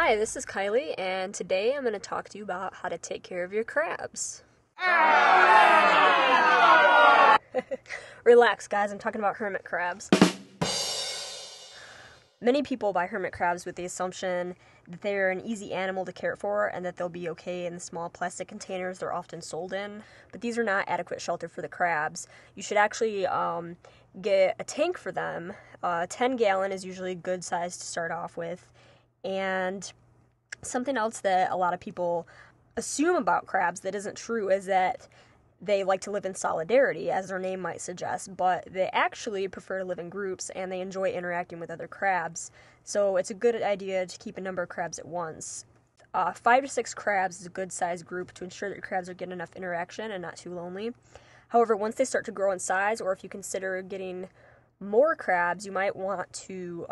Hi, this is Kylie, and today I'm going to talk to you about how to take care of your crabs. Relax, guys, I'm talking about hermit crabs. Many people buy hermit crabs with the assumption that they're an easy animal to care for and that they'll be okay in the small plastic containers they're often sold in, but these are not adequate shelter for the crabs. You should actually get a tank for them. 10-gallon is usually a good size to start off with. And something else that a lot of people assume about crabs that isn't true is that they like to live in solidarity, as their name might suggest, but they actually prefer to live in groups and they enjoy interacting with other crabs. So it's a good idea to keep a number of crabs at once. 5 to 6 crabs is a good sized group to ensure that your crabs are getting enough interaction and not too lonely. However, once they start to grow in size, or if you consider getting more crabs, you might want to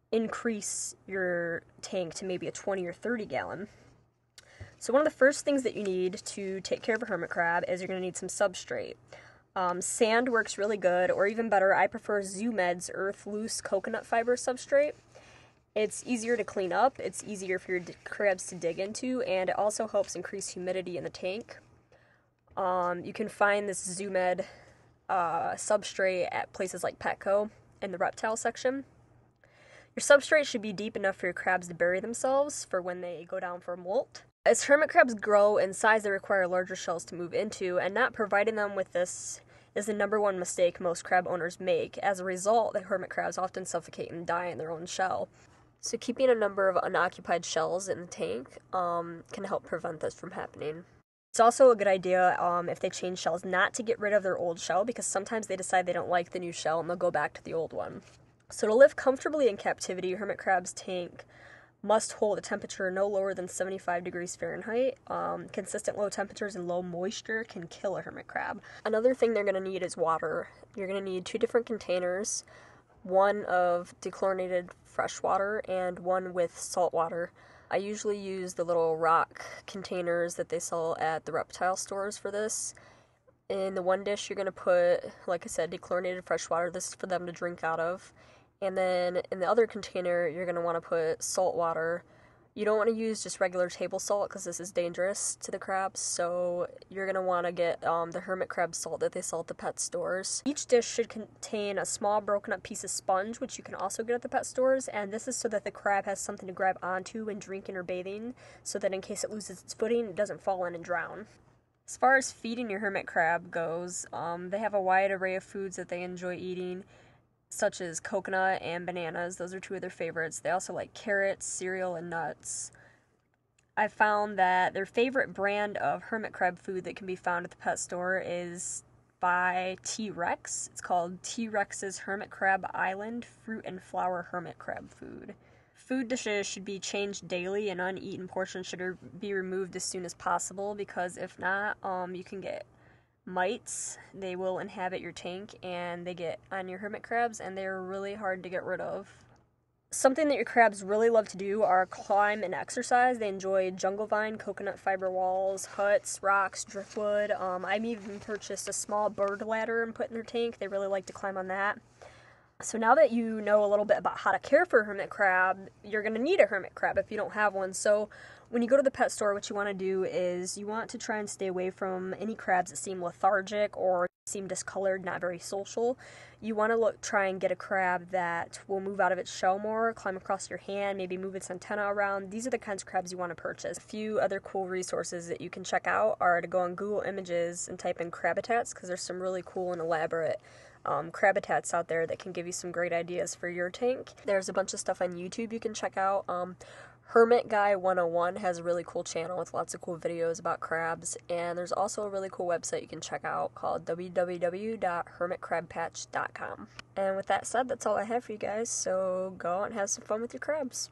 increase your tank to maybe a 20 or 30-gallon. So one of the first things that you need to take care of a hermit crab is you're going to need some substrate. Sand works really good, or even better, I prefer Zoo Med's Earth Loose Coconut Fiber substrate. It's easier to clean up, it's easier for your crabs to dig into, and it also helps increase humidity in the tank. You can find this Zoo Med substrate at places like Petco in the reptile section. Your substrate should be deep enough for your crabs to bury themselves for when they go down for a molt. As hermit crabs grow in size, they require larger shells to move into, and not providing them with this is the number one mistake most crab owners make. As a result, the hermit crabs often suffocate and die in their own shell. So keeping a number of unoccupied shells in the tank can help prevent this from happening. It's also a good idea if they change shells not to get rid of their old shell, because sometimes they decide they don't like the new shell and they'll go back to the old one. So to live comfortably in captivity, your hermit crab's tank must hold a temperature no lower than 75 degrees Fahrenheit. Consistent low temperatures and low moisture can kill a hermit crab. Another thing they're going to need is water. You're going to need 2 different containers, one of dechlorinated fresh water and one with salt water. I usually use the little rock containers that they sell at the reptile stores for this. In the one dish, you're going to put, like I said, dechlorinated fresh water. This is for them to drink out of. And then in the other container, you're going to want to put salt water. You don't want to use just regular table salt because this is dangerous to the crabs. So you're going to want to get the hermit crab salt that they sell at the pet stores. Each dish should contain a small broken up piece of sponge, which you can also get at the pet stores. And this is so that the crab has something to grab onto when drinking or bathing, so that in case it loses its footing, it doesn't fall in and drown. As far as feeding your hermit crab goes, they have a wide array of foods that they enjoy eating, such as coconut and bananas. Those are 2 of their favorites. They also like carrots, cereal, and nuts. I found that their favorite brand of hermit crab food that can be found at the pet store is by T-Rex. It's called T-Rex's Hermit Crab Island Fruit and Flower Hermit Crab Food. Food dishes should be changed daily, and uneaten portions should be removed as soon as possible, because if not, you can get mites. They will inhabit your tank and they get on your hermit crabs, and they're really hard to get rid of. Something that your crabs really love to do are climb and exercise. They enjoy jungle vine, coconut fiber walls, huts, rocks, driftwood. I've even purchased a small bird ladder and put in their tank. They really like to climb on that. So now that you know a little bit about how to care for a hermit crab, you're going to need a hermit crab if you don't have one. So when you go to the pet store, what you want to do is you want to try and stay away from any crabs that seem lethargic or seem discolored, not very social. You want to try and get a crab that will move out of its shell more, climb across your hand, maybe move its antenna around. These are the kinds of crabs you want to purchase. A few other cool resources that you can check out are to go on Google Images and type in crabitats, because there's some really cool and elaborate crabitats out there that can give you some great ideas for your tank. There's a bunch of stuff on YouTube you can check out. Hermit Guy 101 has a really cool channel with lots of cool videos about crabs, and there's also a really cool website you can check out called www.hermitcrabpatch.com. And with that said, that's all I have for you guys, so go out and have some fun with your crabs.